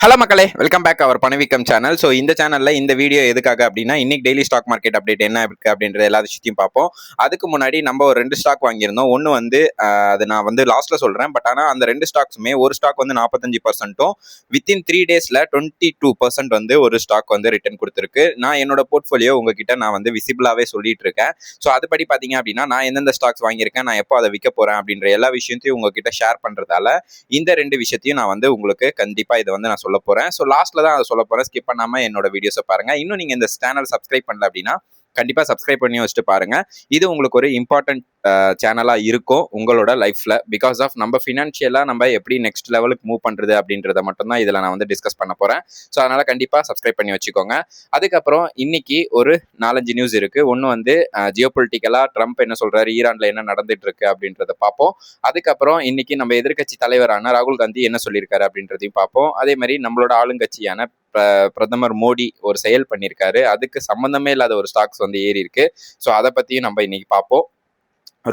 Hello மக்களே, welcome back அவர் பணவீக்கம் channel. So இந்த சேனலில் இந்த வீடியோ எதுக்காக அப்படின்னா, இன்னைக்கு டெய்லி ஸ்டாக் மார்க்கெட் அப்டேட் என்ன இருக்குது அப்படின்ற எல்லா விஷயத்தையும் பார்ப்போம். அதுக்கு முன்னாடி நம்ம ஒரு 2 ஸ்டாக் வாங்கியிருந்தோம். ஒன்று வந்து அது நான் வந்து லாஸ்ட்டில் சொல்கிறேன். பட் ஆனால் அந்த 2 ஸ்டாக்ஸுமே ஒரு ஸ்டாக் வந்து 45%, வித்தின் 3 டேஸில் 22% வந்து ஒரு ஸ்டாக் வந்து ரிட்டர்ன் கொடுத்துருக்கு. நான் என்னோட போர்ட்ஃபோலியோ உங்ககிட்ட நான் வந்து விசிபிளாகவே சொல்லிட்டு இருக்கேன். ஸோ அதுபடி பார்த்தீங்க அப்படின்னா, நான் எந்தெந்த ஸ்டாக்ஸ் வாங்கியிருக்கேன், நான் எப்போ அதை விற்க போகிறேன் அப்படின்ற எல்லா விஷயத்தையும் உங்ககிட்ட ஷேர் பண்ணுறதால இந்த 2 விஷயத்தையும் நான் வந்து உங்களுக்கு கண்டிப்பாக இதை வந்து நான் சொல்ல போறேன். ஸோ லாஸ்ட்ல தான் அதை சொல்ல போறேன். ஸ்கிப் பண்ணாம என்னோட வீடியோஸை பாருங்க. இன்னும் நீங்க இந்த சேனல் சப்ஸ்கிரைப் பண்ணல அப்படின்னா கண்டிப்பா சப்ஸ்கிரைப் பண்ணி வச்சுட்டு பாருங்க. இது உங்களுக்கு ஒரு இம்பார்ட்டன்ட் சேனலா இருக்கும் உங்களோட லைஃப்ல. பிகாஸ் ஆஃப் நம்ம ஃபினான்ஷியலா நம்ம எப்படி நெக்ஸ்ட் லெவலுக்கு மூவ் பண்றது அப்படின்றத மட்டும் தான் இதுல நான் வந்து டிஸ்கஸ் பண்ண போறேன். ஸோ அதனால கண்டிப்பா சப்ஸ்கிரைப் பண்ணி வச்சுக்கோங்க. அதுக்கப்புறம் இன்னைக்கு ஒரு 4-5 நியூஸ் இருக்கு. ஒன்று வந்து ஜியோ பொலிட்டிக்கலா ட்ரம்ப் என்ன சொல்றாரு, ஈரான்ல என்ன நடந்துட்டு இருக்கு அப்படின்றத பார்ப்போம். அதுக்கப்புறம் இன்னைக்கு நம்ம எதிர்க்கட்சி தலைவரான ராகுல் காந்தி என்ன சொல்லியிருக்காரு அப்படின்றதையும் பார்ப்போம். அதே மாதிரி நம்மளோட ஆளுங்கட்சியான பிரதமர் மோடி ஒரு செயல் பண்ணியிருக்காரு. அதுக்கு சம்பந்தமே இல்லாத ஒரு ஸ்டாக்ஸ் வந்து ஏறி இருக்கு. ஸோ அதை பத்தியும் நம்ம இன்னைக்கு பார்ப்போம்.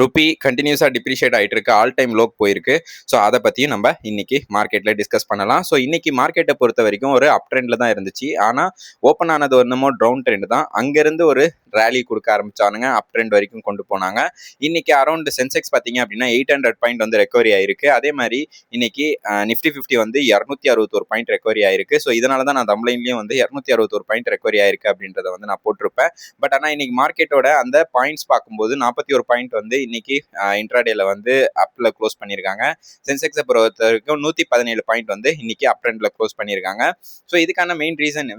ருப்பி கண்டினியூஸாக டிப்ரிஷியேட் ஆகிட்டு இருக்கு, ஆல் டைம் லோக் போயிருக்கு. ஸோ அதை பற்றியும் நம்ம இன்னைக்கு மார்க்கெட்டில் டிஸ்கஸ் பண்ணலாம். ஸோ இன்னைக்கு மார்க்கெட்டை பொறுத்த வரைக்கும் ஒரு அப் ட்ரெண்டில் தான் இருந்துச்சு. ஆனால் ஓப்பன் ஆனது என்னமோ டவுன் ட்ரெண்ட் தான். அங்கேருந்து ஒரு ரேலி கொடுக்க ஆரம்பிச்சானுங்க, அப் ட்ரெண்ட் வரைக்கும் கொண்டு போனாங்க. இன்னைக்கு அரௌண்ட் சென்செக்ஸ் பார்த்தீங்க அப்படின்னா 800 பாயிண்ட் வந்து ரெக்கவரி ஆயிருக்கு. அதே மாதிரி இன்னைக்கு நிஃப்டி 50 வந்து 261 பாயிண்ட் ரெக்கவரி ஆயிருக்கு. ஸோ இதனால தான் நான் தம்ப்ளைன்லையும் வந்து 261 பாயிண்ட் ரெக்கவரி ஆயிருக்கு அப்படின்றத வந்து நான் போட்டிருப்பேன். பட் ஆனால் இன்னைக்கு மார்க்கெட்டோட அந்த பாயிண்ட்ஸ் பார்க்கும்போது 41 பாயிண்ட் வந்து இன்னைக்கு இன்ட்ராடேல வந்து அப்ல க்ளோஸ் பண்ணியிருக்காங்க. சென்செக்ஸை பொறுத்த வரைக்கும் 117 பாயிண்ட் வந்து இன்னைக்கு அப் ட்ரெண்ட்ல க்ளோஸ் பண்ணியிருக்காங்க. ஸோ இதுக்கான மெயின் ரீசன்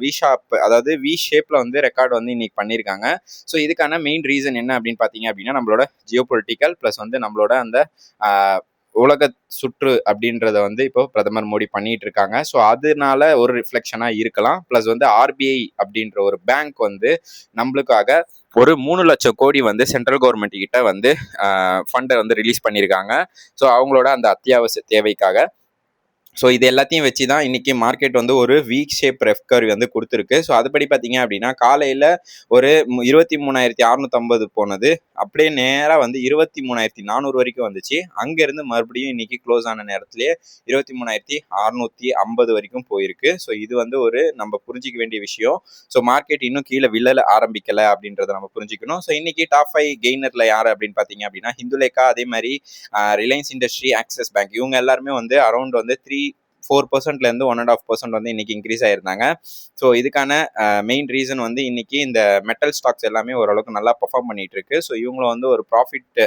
அதாவது வி ஷேப்ல வந்து ரெக்கார்ட் வந்து இன்னைக்கு பண்ணியிருக்காங்க. ஸோ இதுக்கான மெயின் ரீசன் என்ன அப்படின்னு பார்த்தீங்க அப்படின்னா, நம்மளோட ஜியோ பொலிட்டிக்கல் பிளஸ் வந்து நம்மளோட அந்த உலக சுற்று அப்படின்றத வந்து இப்போ பிரதமர் மோடி பண்ணிட்டு இருக்காங்க. ஸோ அதனால ஒரு ரிஃப்ளெக்ஷனா இருக்கலாம். பிளஸ் வந்து ஆர்பிஐ அப்படின்ற ஒரு பேங்க் வந்து நம்மளுக்காக ஒரு 3 லட்சம் கோடி வந்து சென்ட்ரல் கவர்மெண்ட் கிட்ட வந்து ஃபண்டை வந்து ரிலீஸ் பண்ணியிருக்காங்க. ஸோ அவங்களோட அந்த அத்தியாவசிய தேவைக்காக. ஸோ இது எல்லாத்தையும் வச்சு தான் இன்னைக்கு மார்க்கெட் வந்து ஒரு வீக் ஷேப் ரெக்கவரி வந்து கொடுத்துருக்கு. ஸோ அதுபடி பார்த்தீங்க அப்படின்னா காலையில் ஒரு 23,650 போனது, அப்படியே நேராக வந்து 23,400 வரைக்கும் வந்துச்சு. அங்கேருந்து மறுபடியும் இன்னைக்கு க்ளோஸ் ஆன நேரத்திலேயே 23,650 வரைக்கும் போயிருக்கு. ஸோ இது வந்து ஒரு நம்ம புரிஞ்சிக்க வேண்டிய விஷயம். ஸோ மார்க்கெட் இன்னும் கீழே விழல ஆரம்பிக்கலை அப்படின்றத நம்ம புரிஞ்சுக்கணும். ஸோ இன்னைக்கு டாப் 5 கெய்னரில் யார் அப்படின்னு பார்த்தீங்க அப்படின்னா ஹிந்துலேக்கா, அதே மாதிரி ரிலையன்ஸ் இண்டஸ்ட்ரி, ஆக்சிஸ் பேங்க், இவங்க எல்லாருமே வந்து அரௌண்ட் வந்து 4%லேருந்து 1.5% வந்து இன்னைக்கு இன்க்ரீஸ் ஆயிருந்தாங்க. ஸோ இதுக்கான மெயின் ரீசன் வந்து இன்னைக்கு இந்த மெட்டல் ஸ்டாக்ஸ் எல்லாமே ஓரளவுக்கு நல்லா பெர்ஃபார்ம் பண்ணிட்டு இருக்கு. ஸோ இவங்களும் வந்து ஒரு ப்ராஃபிட்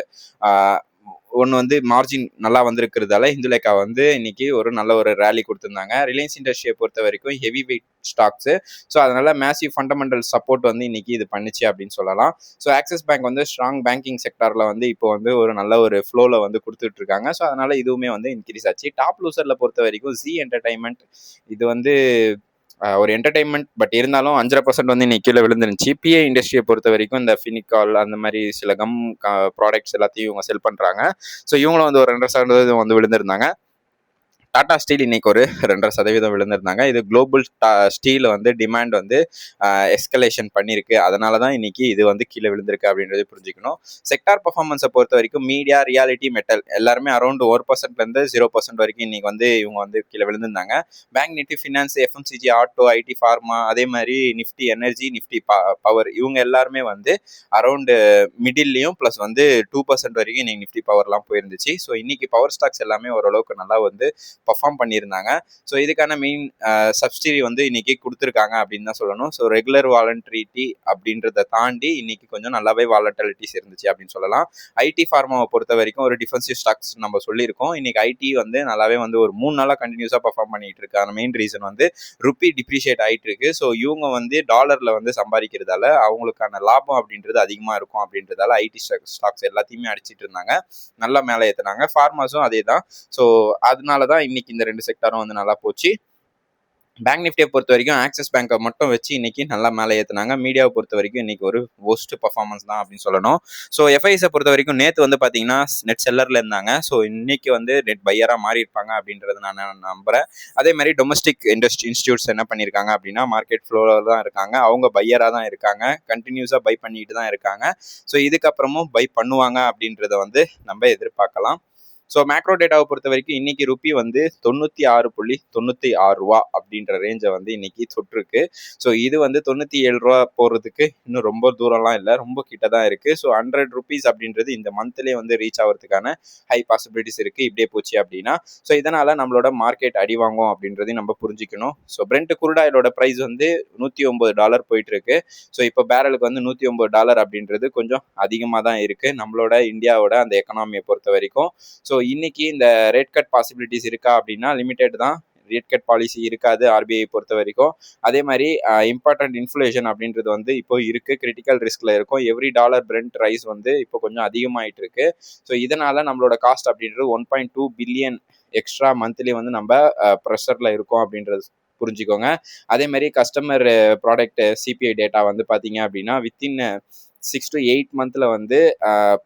ஒன்று வந்து மார்ஜின் நல்லா வந்திருக்கிறதால இந்துலேக்கா வந்து இன்னைக்கு ஒரு நல்ல ஒரு ரேலி கொடுத்துருந்தாங்க. ரிலையன்ஸ் இண்டஸ்ட்ரியை பொறுத்த வரைக்கும் ஹெவி வெயிட் ஸ்டாக்ஸு. ஸோ அதனால மேசிவ் ஃபண்டமெண்டல் சப்போர்ட் வந்து இன்னைக்கு இது பண்ணிச்சு அப்படின்னு சொல்லலாம். ஸோ ஆக்சிஸ் பேங்க் வந்து ஸ்ட்ராங் பேங்கிங் செக்டாரில் வந்து இப்போ வந்து ஒரு நல்ல ஒரு ஃப்ளோவில் வந்து கொடுத்துட்டு இருக்காங்க. ஸோ அதனால இதுவுமே வந்து இன்க்ரீஸ் ஆச்சு. டாப் லூசரில் பொறுத்த வரைக்கும் ஜி என்டர்டைன்மெண்ட், இது வந்து ஒரு என்டர்டைன்மெண்ட், பட் இருந்தாலும் 5% வந்து இன்னைக்கு கீழே விழுந்துருந்துச்சு. பிஏ இண்டஸ்ட்ரியை பொறுத்த வரைக்கும் இந்த ஃபினிகால் அந்த மாதிரி சில கம் ப்ராடக்ட்ஸ் எல்லாத்தையும் இவங்க செல் பண்ணுறாங்க. ஸோ இவங்களும் வந்து ஒரு 2% வந்து விழுந்திருந்தாங்க. டாடா ஸ்டீல் இன்னைக்கு ஒரு 2.5% விழுந்திருந்தாங்க. இது குளோபல் ஸ்டீல் வந்து டிமாண்ட் வந்து எஸ்கலேஷன் பண்ணியிருக்கு. அதனால தான் இன்னைக்கு இது வந்து கீழே விழுந்திருக்கு அப்படின்றது புரிஞ்சுக்கணும். செக்டார் பர்ஃபார்மன்ஸை பொறுத்த வரைக்கும் மீடியா, ரியாலிட்டி, மெட்டல் எல்லாருமே அரௌண்ட் 1%லேருந்து 0% வரைக்கும் இன்னைக்கு வந்து இவங்க வந்து கீழே விழுந்திருந்தாங்க. Bank, Nifty finance, FMCG, auto, IT, pharma, அதே மாதிரி நிஃப்டி எனர்ஜி, நிஃப்டி பவர், இவங்க எல்லாருமே வந்து அரௌண்டு மிடில்லையும் ப்ளஸ் வந்து 2% வரைக்கும் இன்னைக்கு நிஃப்டி பவர்லாம் போயிருந்துச்சு. ஸோ இன்னைக்கு பவர் ஸ்டாக்ஸ் எல்லாமே ஓரளவுக்கு நல்லா வந்து பர்ஃபார்ம் பண்ணியிருந்தாங்க. ஸோ இதுக்கான மெயின் சப்சிடி வந்து இன்னைக்கு கொடுத்துருக்காங்க அப்படின்னு தான் சொல்லணும். ஸோ ரெகுலர் வாலண்டிலிட்டி அப்படின்றத தாண்டி இன்னைக்கு கொஞ்சம் நல்லாவே வாலட்டிலிட்டிஸ் இருந்துச்சு அப்படின்னு சொல்லலாம். ஐடி ஃபார்மாவை பொறுத்த வரைக்கும் ஒரு டிஃபென்சிவ் ஸ்டாக்ஸ் நம்ம சொல்லியிருக்கோம். இன்னைக்கு ஐடி வந்து நல்லாவே வந்து ஒரு 3 நாளாக கண்டினியூஸாக பர்ஃபார்ம் பண்ணிட்டு இருக்காங்க. மெயின் ரீசன் வந்து ருப்பி டிப்ரிஷியேட் ஆகிட்டு இருக்கு. ஸோ இவங்க வந்து டாலரில் வந்து சம்பாதிக்கிறதால அவங்களுக்கான லாபம் அப்படின்றது அதிகமாக இருக்கும் அப்படின்றதால ஐடி ஸ்டாக்ஸ் எல்லாத்தையுமே அடிச்சிட்டு இருந்தாங்க, நல்லா மேலே ஏற்றினாங்க. ஃபார்மாஸும் அதே தான். ஸோ அதனால தான் இன்னைக்கு இந்த 2 செக்டாரும் வந்து நல்லா போச்சு. பேங்க் நிஃப்டியை பொறுத்த வரைக்கும் ஆக்சிஸ் பேங்கை மட்டும் வச்சு இன்னைக்கு நல்லா மேலே ஏற்றினாங்க. மீடியாவை பொறுத்த வரைக்கும் இன்னைக்கு ஒரு ஒஸ்ட் பர்ஃபார்மன்ஸ் தான் அப்படின்னு சொல்லணும். ஸோ எஃப்ஐஸை பொறுத்த வரைக்கும் நேற்று வந்து பார்த்தீங்கன்னா நெட் செல்லரில் இருந்தாங்க. ஸோ இன்னைக்கு வந்து நெட் பையராக மாறி இருப்பாங்க அப்படின்றது நான் நம்புறேன். அதே மாதிரி டொமஸ்டிக் இன்ஸ்டியூட்ஸ் என்ன பண்ணியிருக்காங்க அப்படின்னா மார்க்கெட் ஃப்ளோவில் தான் இருக்காங்க. அவங்க பையராக தான் இருக்காங்க, கண்டினியூஸாக பை பண்ணிட்டு தான் இருக்காங்க. ஸோ இதுக்கப்புறமும் பை பண்ணுவாங்க அப்படின்றத வந்து நம்ம எதிர்பார்க்கலாம். ஸோ மேக்ரோ டேட்டாவை பொறுத்த வரைக்கும் இன்னைக்கு ருப்பி வந்து 96.96 ரூபா அப்படின்ற ரேஞ்சை வந்து இன்னைக்கு தொட்டிருக்கு. ஸோ இது வந்து 97 ரூபா போகிறதுக்கு இன்னும் ரொம்ப தூரம்லாம் இல்லை, ரொம்ப கிட்ட தான் இருக்கு. ஸோ 100 ருபீஸ் அப்படின்றது இந்த மந்த்லேயே வந்து ரீச் ஆகிறதுக்கான ஹை பாசிபிலிட்டிஸ் இருக்கு இப்படியே போச்சு அப்படின்னா. ஸோ இதனால நம்மளோட மார்க்கெட் அடி வாங்கும் அப்படின்றதையும் நம்ம புரிஞ்சுக்கணும். ஸோ பிரெண்ட் குரூட் ஆயிலோட பிரைஸ் வந்து $109 போயிட்டு இருக்கு. ஸோ இப்போ பேரலுக்கு வந்து $109 அப்படின்றது கொஞ்சம் அதிகமாக தான் இருக்கு நம்மளோட இந்தியாவோட அந்த எக்கனாமியை பொறுத்த வரைக்கும். ஸோ இன்னைக்கு இந்த ரேட் கட் பாசிபிலிட்டிஸ் இருக்கா அப்படின்னா லிமிடெட் தான். ரேட் கட் பாலிசி இருக்காது ஆர்பிஐ பொறுத்த வரைக்கும். அதே மாதிரி இம்பார்ட்டன்ட் இன்ஃப்ளேஷன் அப்படின்றது வந்து இப்போ இருக்கு, கிரிட்டிக்கல் ரிஸ்க்ல இருக்கும். எவ்ரி டாலர் பிரெண்ட் ரைஸ் வந்து இப்போ கொஞ்சம் அதிகமாயிட்டு இருக்கு. ஸோ இதனால நம்மளோட காஸ்ட் அப்படின்றது 1.2 பில்லியன் எக்ஸ்ட்ரா மந்த்லி வந்து நம்ம ப்ரெஷர்ல இருக்கோம் அப்படின்றது புரிஞ்சுக்கோங்க. அதே மாதிரி கஸ்டமர் ப்ராடக்ட் சிபிஐ டேட்டா வந்து பார்த்தீங்க அப்படின்னா வித்தின் 6 to 8 மந்த்ல வந்து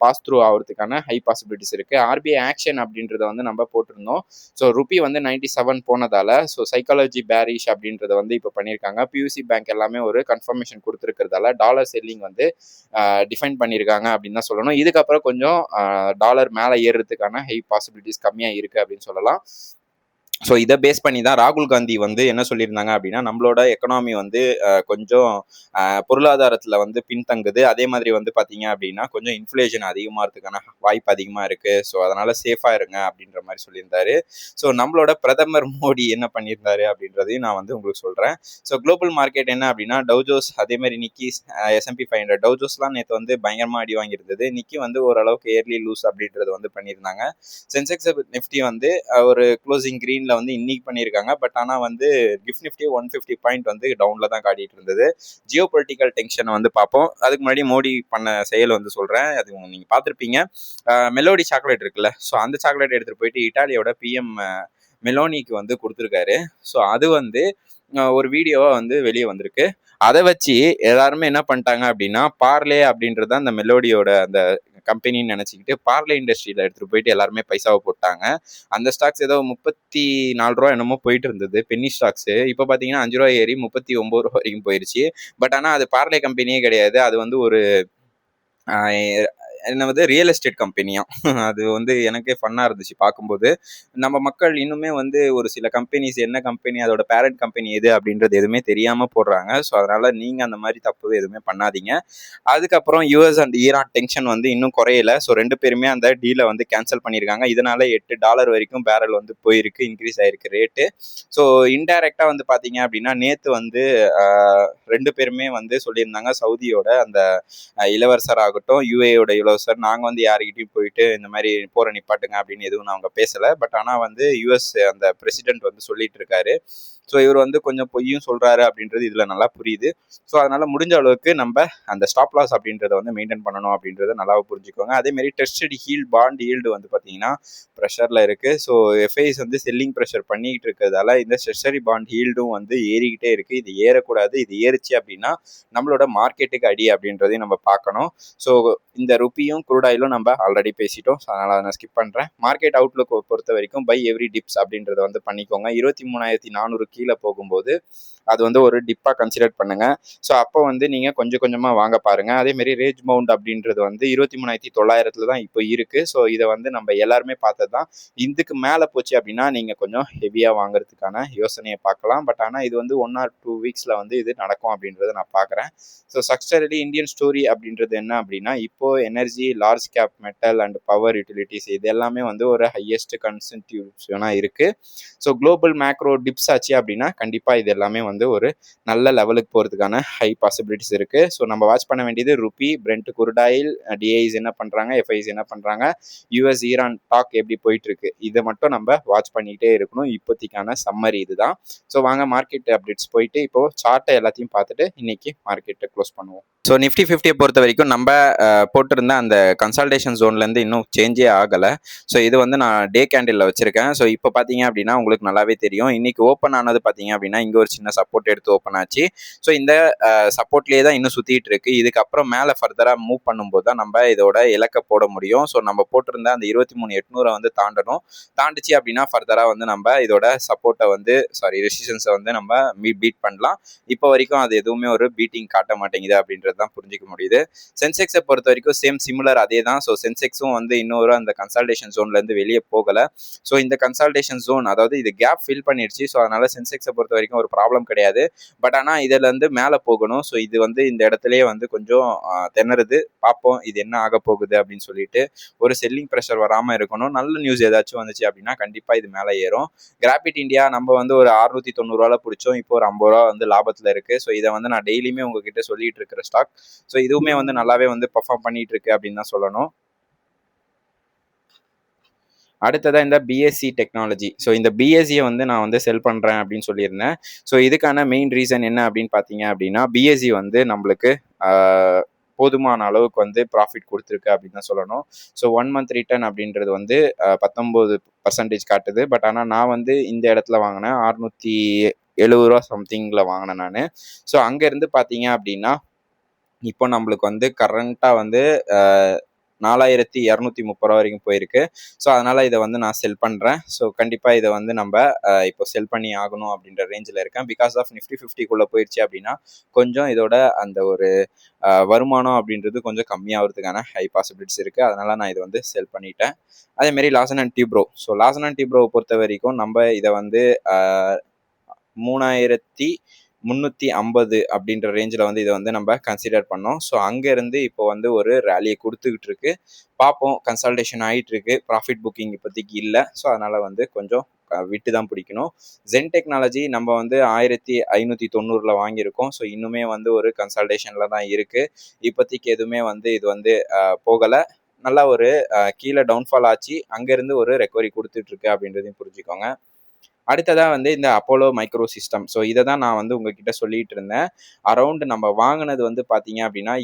பாஸ் த்ரூ ஆகிறதுக்கான ஹை பாசிபிலிட்டிஸ் இருக்கு. ஆர்பிஐ ஆக்ஷன் அப்படின்றத வந்து நம்ம போட்டிருந்தோம். ஸோ ருபி வந்து 97 போனதால ஸோ சைக்காலஜி பேரிஷ் அப்படின்றத வந்து இப்போ பண்ணியிருக்காங்க. பியூசி பேங்க் எல்லாமே ஒரு கன்ஃபர்மேஷன் கொடுத்துருக்கிறதால டாலர் செல்லிங் வந்து டிஃபைன் பண்ணியிருக்காங்க அப்படின்னு தான் சொல்லணும். இதுக்கப்புறம் கொஞ்சம் டாலர் மேலே ஏறுறதுக்கான ஹை பாசிபிலிட்டிஸ் கம்மியாக இருக்கு அப்படின்னு சொல்லலாம். ஸோ இதை பேஸ் பண்ணி தான் ராகுல் காந்தி வந்து என்ன சொல்லியிருந்தாங்க அப்படின்னா நம்மளோட எக்கனாமி வந்து கொஞ்சம் பொருளாதாரத்தில் வந்து பின்தங்குது. அதே மாதிரி வந்து பார்த்தீங்க அப்படின்னா கொஞ்சம் இன்ஃப்ளேஷன் அதிகமாகிறதுக்கான வாய்ப்பு அதிகமாக இருக்குது. ஸோ அதனால் சேஃபாக இருங்க அப்படின்ற மாதிரி சொல்லியிருந்தாரு. ஸோ நம்மளோட பிரதமர் மோடி என்ன பண்ணியிருந்தாரு அப்படின்றதையும் நான் வந்து உங்களுக்கு சொல்கிறேன். ஸோ குளோபல் மார்க்கெட் என்ன அப்படின்னா டவுஜோஸ் அதே மாதிரி நிக்கி S&P 500 டவுஜோஸ்லாம் நேற்று வந்து பயங்கரமாக அடி வாங்கியிருந்தது. நிக்கி வந்து ஓரளவுக்கு ஏர்லி லூஸ் அப்படின்றது வந்து பண்ணியிருந்தாங்க. சென்செக்ஸ் நிஃப்டி வந்து ஒரு க்ளோசிங் கிரீன் வந்து இன்னைக்கு பண்ணியிருக்காங்க. பட் ஆனால் வந்து கிஃப்ட் நிஃப்டி 150 பாயிண்ட் வந்து டவுன்ல தான் காட்டிட்டு இருந்தது. ஜியோ பொலிட்டிக்கல் டென்ஷனை வந்து பார்ப்போம். அதுக்கு முன்னாடி மோடி பண்ண செயல் வந்து சொல்றேன், அது நீங்க பார்த்துருப்பீங்க. மெலோடி சாக்லேட் இருக்குல்ல, ஸோ அந்த சாக்லேட் எடுத்துட்டு போயிட்டு இட்டாலியோட பிஎம் மெலோனிக்கு வந்து கொடுத்துருக்காரு. ஸோ அது வந்து ஒரு வீடியோவா வந்து வெளியே வந்திருக்கு. அதை வச்சு எல்லாருமே என்ன பண்ணிட்டாங்க அப்படின்னா பார்லே அப்படின்றது அந்த மெலோடியோட அந்த கம்பெனின்னு நினச்சிக்கிட்டு பார்லே இண்டஸ்ட்ரியில் எடுத்துகிட்டு போயிட்டு எல்லாருமே பைசாவை போட்டாங்க. அந்த ஸ்டாக்ஸ் ஏதோ 34 ரூபா என்னமோ போயிட்டு இருந்தது பென்னி ஸ்டாக்ஸு. இப்போ பார்த்தீங்கன்னா 5 ரூபா ஏறி 39 ரூபா வரைக்கும் போயிடுச்சு. பட் ஆனால் அது பார்லே கம்பெனியே கிடையாது, அது வந்து ஒரு என்ன வந்து ரியல் எஸ்டேட் கம்பெனியா. அது வந்து எனக்கே ஃபன்னாக இருந்துச்சு பார்க்கும்போது. நம்ம மக்கள் இன்னுமே வந்து ஒரு சில கம்பெனிஸ் என்ன கம்பெனி அதோட பேரண்ட் கம்பெனி எது அப்படின்றது எதுவுமே தெரியாமல் போடுறாங்க. ஸோ அதனால் நீங்கள் அந்த மாதிரி தப்பு எதுவுமே பண்ணாதீங்க. அதுக்கப்புறம் யூஎஸ் அண்ட் ஈரான் டென்ஷன் வந்து இன்னும் குறையல. ஸோ 2 பேருமே அந்த டீலை வந்து கேன்சல் பண்ணியிருக்காங்க. இதனால $8 வரைக்கும் பேரல் வந்து போயிருக்கு, இன்க்ரீஸ் ஆயிருக்கு ரேட்டு. ஸோ இன்டைரக்டாக வந்து பார்த்தீங்க அப்படின்னா நேற்று வந்து 2 பேருமே வந்து சொல்லியிருந்தாங்க சவுதியோட அந்த இளவரசர் ஆகட்டும் யுஏயோட இளவரசர் நாங்கள் வந்து யாருக்கிட்டையும் போயிட்டு இந்த மாதிரி போற நிப்பாட்டுங்க அப்படின்னு எதுவும் அவங்க பேசலை. பட் ஆனால் வந்து யுஎஸ் அந்த பிரசிடென்ட் வந்து சொல்லிட்டு இருக்காரு. ஸோ இவர் வந்து கொஞ்சம் பொய்யும் சொல்றாரு அப்படின்றது இதுல நல்லா புரியுது. ஸோ அதனால முடிஞ்ச அளவுக்கு நம்ம அந்த ஸ்டாப் லாஸ் அப்படின்றத வந்து மெயின்டைன் பண்ணணும் அப்படின்றத நல்லா புரிஞ்சுக்கோங்க. அதே மாதிரி டெஸ்டட் ஹீல்ட் பாண்ட் ஈல்டு வந்து பார்த்தீங்கன்னா ப்ரெஷர்ல இருக்கு. ஸோ எஃப்ஐஸ் வந்து செல்லிங் ப்ரெஷர் பண்ணிக்கிட்டு இருக்கிறதால இந்த ட்ரெஷரி பாண்ட் ஹீல்டும் வந்து ஏறிக்கிட்டே இருக்கு. இது ஏறக்கூடாது, இது ஏறிச்சு அப்படின்னா நம்மளோட மார்க்கெட்டுக்கு அடி அப்படின்றதையும் நம்ம பார்க்கணும். ஸோ இந்த ருப்பியும் குரூடாயிலும் நம்ம ஆல்ரெடி பேசிட்டோம். ஸோ அதனால் நான் ஸ்கிப் பண்ணுறேன். மார்க்கெட் அவுட்லுக் பொறுத்த வரைக்கும் பை எவ்ரி டிப்ஸ் அப்படின்றத வந்து பண்ணிக்கோங்க. 23,400 கீழே போகும்போது அது வந்து ஒரு டிப்பாக கன்சிடர் பண்ணுங்க. ஸோ அப்போ வந்து நீங்கள் கொஞ்சம் கொஞ்சமாக வாங்க பாருங்க. அதேமாரி ரேஞ்ச் மவுண்ட் அப்படின்றது வந்து 23,900 தான் இப்போ இருக்குது. ஸோ இதை வந்து நம்ம எல்லாருமே பார்த்தது தான். இதுக்கு மேலே போச்சு அப்படின்னா நீங்கள் கொஞ்சம் ஹெவியாக வாங்குறதுக்கான யோசனையை பார்க்கலாம். பட் ஆனால் இது வந்து 1 or 2 வீக்ஸில் வந்து இது நடக்கும் அப்படின்றத நான் பார்க்குறேன். ஸோ ஸ்ட்ரக்சரலி இந்தியன் ஸ்டோரி அப்படின்றது என்ன அப்படின்னா இப்போ energy, large cap metal and power utilities இது எல்லாமே வந்து ஒரு ஹையஸ்ட் கன்சன்ட்ரிபியூஷனாக இருக்குது. ஸோ குளோபல் மேக்ரோ டிப்ஸ் ஆச்சு அப்படின்னா கண்டிப்பாக இது எல்லாமே வந்து ஒரு நல்ல லெவலுக்கு போகிறதுக்கான ஹை பாசிபிலிட்டிஸ் இருக்குது. ஸோ நம்ம வாட்ச் பண்ண வேண்டியது ருப்பி, பிரெண்ட் குரூடாயில், டிஐஸ் என்ன பண்ணுறாங்க, எஃப்ஐஸ் என்ன பண்ணுறாங்க, யூஎஸ் ஈரான் டாக் எப்படி போயிட்டு இருக்கு, இதை மட்டும் நம்ம வாட்ச் பண்ணிக்கிட்டே இருக்கணும். இப்போதைக்கான சம்மரி இதுதான். ஸோ வாங்க மார்க்கெட் அப்டேட்ஸ் போயிட்டு இப்போ சார்ட்டை எல்லாத்தையும் பார்த்துட்டு இன்னைக்கு மார்க்கெட்டை க்ளோஸ் பண்ணுவோம். ஸோ நிஃப்டி 50 பொறுத்த வரைக்கும் நம்ம போட்டிருந்த அந்த கன்சல்டேஷன் ஜோன்லேருந்து இன்னும் சேஞ்சே ஆகலை. ஸோ இது வந்து நான் டே கேண்டிலில் வச்சுருக்கேன். ஸோ இப்போ பார்த்தீங்க அப்படின்னா உங்களுக்கு நல்லாவே தெரியும். இன்னைக்கு ஓப்பன் ஆனது பார்த்தீங்க அப்படின்னா இங்கே ஒரு சின்ன சப்போர்ட் எடுத்து ஓப்பன் ஆச்சு. ஸோ இந்த சப்போர்ட்லேயே தான் இன்னும் சுற்றிட்டு இருக்கு. இதுக்கப்புறம் மேலே ஃபர்தராக மூவ் பண்ணும்போது தான் நம்ம இதோட இலக்கை போட முடியும். ஸோ நம்ம போட்டிருந்த அந்த 23,800 வந்து தாண்டணும். தாண்டிச்சு அப்படின்னா ஃபர்தராக வந்து நம்ம இதோட சப்போர்ட்டை வந்து ரெசிஸ்டன்ஸை வந்து நம்ம பீட் பண்ணலாம். இப்போ வரைக்கும் அது எதுவுமே ஒரு பீட்டிங் காட்ட மாட்டேங்குது அப்படின்றது தான் புரிஞ்சிக்க முடியுது. சென்செக்ஸை பொறுத்த வரைக்கும் சேம் சிமிலர் அதே தான். ஸோ சென்செக்ஸும் வந்து இன்னொரு அந்த கன்சால்டேஷன் ஜோன்லேருந்து வெளியே போகலை. ஸோ இந்த கன்சால்டேஷன் ஜோன் அதாவது இது கேப் ஃபில் பண்ணிடுச்சு. ஸோ அதனால சென்செக்ஸை பொறுத்த வரைக்கும் ஒரு ப்ராப்ளம் கிடையாது. பட் ஆனால் இதுலேருந்து மேலே போகணும். ஸோ இது வந்து இந்த இடத்துலயே வந்து கொஞ்சம் திணறுது. பார்ப்போம் இது என்ன ஆக போகுது அப்படின்னு சொல்லிட்டு. ஒரு செல்லிங் ப்ரெஷர் வராமல் இருக்கணும். நல்ல நியூஸ் ஏதாச்சும் வந்துச்சு அப்படின்னா கண்டிப்பாக இது மேலே ஏறும். கிராபிட் இந்தியா நம்ம வந்து ஒரு 690 பிடிச்சோம். இப்போ ஒரு 50 வந்து லாபத்தில் இருக்கு. ஸோ இதை வந்து நான் டெய்லியுமே உங்ககிட்ட சொல்லிட்டு இருக்கிற ஸ்டாக். ஸோ இதுவுமே வந்து நல்லாவே வந்து பர்ஃபார்ம் பண்ணிட்டு இருக்கு அப்படின்னு தான் சொல்லணும். அடுத்ததாக இந்த பிஎஸ்சி டெக்னாலஜி. ஸோ இந்த பிஎஸ்சியை வந்து நான் வந்து செல் பண்ணுறேன் அப்படின்னு சொல்லியிருந்தேன். ஸோ இதுக்கான மெயின் ரீசன் என்ன அப்படின்னு பார்த்தீங்க அப்படின்னா பிஎஸ்சி வந்து நம்மளுக்கு போதுமான அளவுக்கு வந்து ப்ராஃபிட் கொடுத்துருக்கு அப்படின்னு தான் சொல்லணும். ஸோ 1 மந்த் ரிட்டர்ன் அப்படின்றது வந்து 19% காட்டுது. பட் ஆனால் நான் வந்து இந்த இடத்துல வாங்கினேன் 670 சம்திங்கில் வாங்கினேன் நான். ஸோ அங்கேருந்து பார்த்தீங்க அப்படின்னா இப்போ நம்மளுக்கு வந்து கரண்ட்டாக வந்து 4230 வரைக்கும் போயிருக்கு. ஸோ அதனால் இதை வந்து நான் செல் பண்ணுறேன். ஸோ கண்டிப்பாக இதை வந்து நம்ம இப்போ செல் பண்ணி ஆகணும் அப்படின்ற ரேஞ்சில் இருக்கேன். பிகாஸ் ஆஃப் நிஃப்டி 50க்குள்ளே போயிடுச்சு அப்படின்னா கொஞ்சம் இதோட அந்த ஒரு வருமானம் அப்படின்றது கொஞ்சம் கம்மியாகிறதுக்கான ஹை பாசிபிலிட்டிஸ் இருக்குது. அதனால் நான் இதை வந்து செல் பண்ணிட்டேன். அதேமாரி Larsen and Toubro. So Larsen and டியூப்ரோவை பொறுத்த வரைக்கும் நம்ம இதை வந்து 3350 அப்படின்ற ரேஞ்சில் வந்து இதை வந்து நம்ம கன்சிடர் பண்ணோம். ஸோ அங்கேருந்து இப்போ வந்து ஒரு ரேலியை கொடுத்துக்கிட்டு இருக்கு. பார்ப்போம், கன்சல்டேஷன் ஆகிட்டு இருக்கு. ப்ராஃபிட் புக்கிங் இப்போதைக்கு இல்லை. ஸோ அதனால் வந்து கொஞ்சம் விட்டு தான் பிடிக்கணும். ஜென் டெக்னாலஜி நம்ம வந்து 1590 வாங்கியிருக்கோம். ஸோ இன்னுமே வந்து ஒரு கன்சல்டேஷனில் தான் இருக்குது. இப்போதைக்கு எதுவுமே வந்து இது வந்து போகலை. நல்லா ஒரு கீழே டவுன்ஃபால் ஆச்சு. அங்கேருந்து ஒரு ரெக்கவரி கொடுத்துட்ருக்கு அப்படின்றதையும் புரிஞ்சுக்கோங்க. அடுத்ததாக வந்து இந்த அப்போலோ மைக்ரோ சிஸ்டம். ஸோ இதை தான் நான் வந்து உங்ககிட்ட சொல்லிட்டு இருந்தேன். அரௌண்ட் நம்ம வாங்கினது வந்து பார்த்தீங்க அப்படின்னா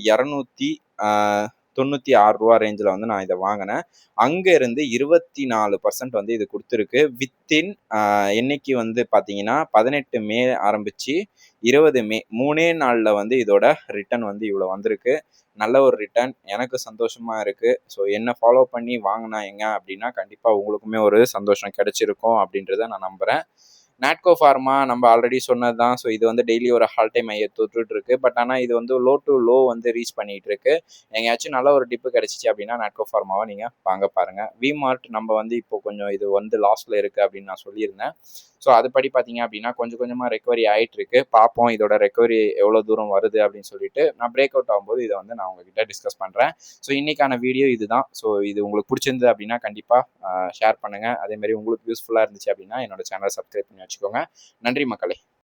296 ரூபா ரேஞ்சில் வந்து நான் இதை வாங்கினேன். அங்கேருந்து 24% வந்து இது கொடுத்துருக்கு. வித்தின் என்னைக்கு வந்து பார்த்தீங்கன்னா 18 மே ஆரம்பித்து 20 மே 3 நாளில் வந்து இதோட ரிட்டர்ன் வந்து இவ்வளோ வந்திருக்கு. நல்ல ஒரு ரிட்டர்ன், எனக்கு சந்தோஷமாக இருக்குது. ஸோ என்னை ஃபாலோ பண்ணி வாங்கினாங்க அப்படின்னா கண்டிப்பாக உங்களுக்குமே ஒரு சந்தோஷம் கிடைச்சிருக்கும் அப்படின்றத நான் நம்புகிறேன். நாட்கோ ஃபார்மா நம்ம ஆல்ரெடி சொன்னது தான். ஸோ இது வந்து டெய்லி ஒரு ஹால் டைம் ஐயை தொட்டுட்டு இருக்கு. பட் ஆனால் இது வந்து லோ டு லோ வந்து ரீச் பண்ணிட்டு இருக்கு. எங்கேயாச்சும் நல்ல ஒரு டிப்பு கிடைச்சிச்சு அப்படின்னா நாட்கோ ஃபார்மாவை நீங்கள் வாங்க பாருங்கள். விமார்ட் நம்ம வந்து இப்போ கொஞ்சம் இது வந்து லாஸ்ட்டில் இருக்குது அப்படின்னு நான் சொல்லியிருந்தேன். ஸோ அதுபடி பார்த்தீங்க அப்படின்னா கொஞ்சம் கொஞ்சமாக ரெக்கவரி ஆகிட்டு இருக்கு. பார்ப்போம் இதோட ரெக்கவரி எவ்வளோ தூரம் வருது அப்படின்னு சொல்லிட்டு நான் பிரேக் அவுட் ஆகும்போது இதை வந்து நான் உங்ககிட்ட டிஸ்கஸ் பண்ணுறேன். ஸோ இன்னைக்கான வீடியோ இதுதான். ஸோ இது உங்களுக்கு பிடிச்சிருந்தது அப்படின்னா கண்டிப்பாக ஷேர் பண்ணுங்கள். அதேமாதிரி உங்களுக்கு யூஸ்ஃபுல்லாக இருந்துச்சு அப்படின்னா என்னோட சேனலை சப்ஸ்கிரைப் பண்ணி வச்சுக்கோங்க. நன்றி மக்களே.